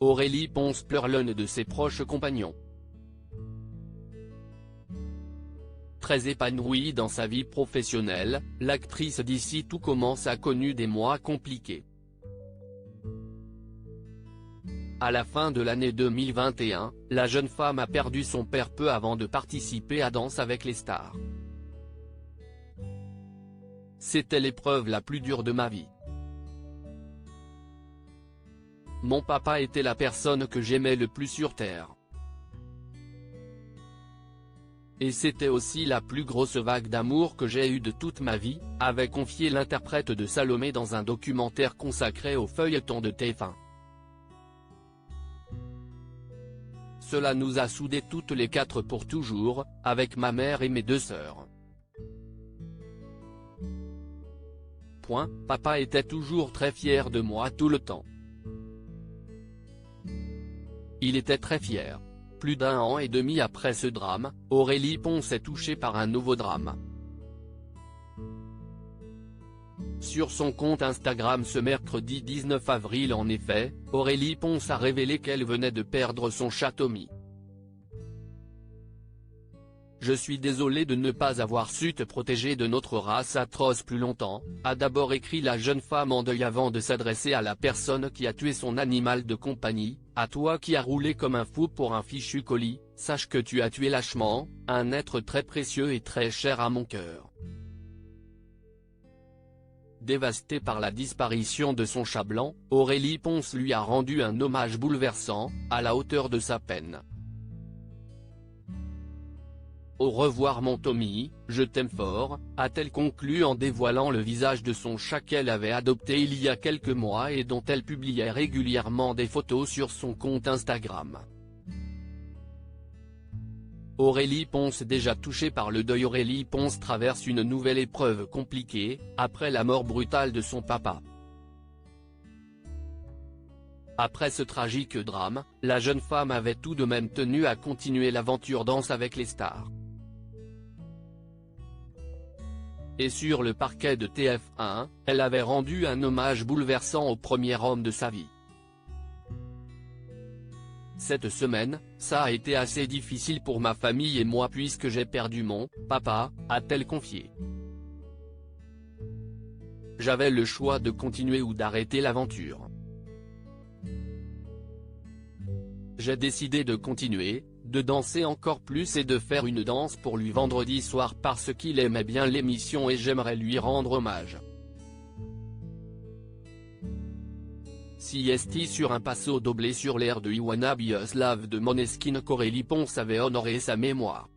Aurélie Ponce pleure l'un de ses proches compagnons. Très épanouie dans sa vie professionnelle, l'actrice d'ici tout commence a connu des mois compliqués. À la fin de l'année 2021, la jeune femme a perdu son père peu avant de participer à Danse avec les stars. C'était l'épreuve la plus dure de ma vie. Mon papa était la personne que j'aimais le plus sur Terre. Et c'était aussi la plus grosse vague d'amour que j'ai eue de toute ma vie, avait confié l'interprète de Salomé dans un documentaire consacré au feuilleton de TF1. Cela nous a soudés toutes les quatre pour toujours, avec ma mère et mes deux sœurs. Papa était toujours très fier de moi tout le temps. Il était très fier. Plus d'un an et demi après ce drame, Aurélie Ponce est touchée par un nouveau drame. Sur son compte Instagram ce mercredi 19 avril en effet, Aurélie Ponce a révélé qu'elle venait de perdre son chat Tommy. Je suis désolée de ne pas avoir su te protéger de notre race atroce plus longtemps, a d'abord écrit la jeune femme en deuil avant de s'adresser à la personne qui a tué son animal de compagnie. À toi qui as roulé comme un fou pour un fichu colis, sache que tu as tué lâchement, un être très précieux et très cher à mon cœur. Dévastée par la disparition de son chat blanc, Aurélie Ponce lui a rendu un hommage bouleversant, à la hauteur de sa peine. Au revoir mon Tommy, je t'aime fort, a-t-elle conclu en dévoilant le visage de son chat qu'elle avait adopté il y a quelques mois et dont elle publiait régulièrement des photos sur son compte Instagram. Aurélie Ponce déjà touchée par le deuil. Aurélie Ponce traverse une nouvelle épreuve compliquée, après la mort brutale de son papa. Après ce tragique drame, la jeune femme avait tout de même tenu à continuer l'aventure Danse avec les stars. Et sur le parquet de TF1, elle avait rendu un hommage bouleversant au premier homme de sa vie. Cette semaine, ça a été assez difficile pour ma famille et moi puisque j'ai perdu mon papa, a-t-elle confié. J'avais le choix de continuer ou d'arrêter l'aventure. J'ai décidé de continuer, de danser encore plus et de faire une danse pour lui vendredi soir parce qu'il aimait bien l'émission et j'aimerais lui rendre hommage. Si esti sur un passo doblé sur l'air de I Wanna Be a Slave de Måneskin qu'Aurélie Ponce avait honoré sa mémoire.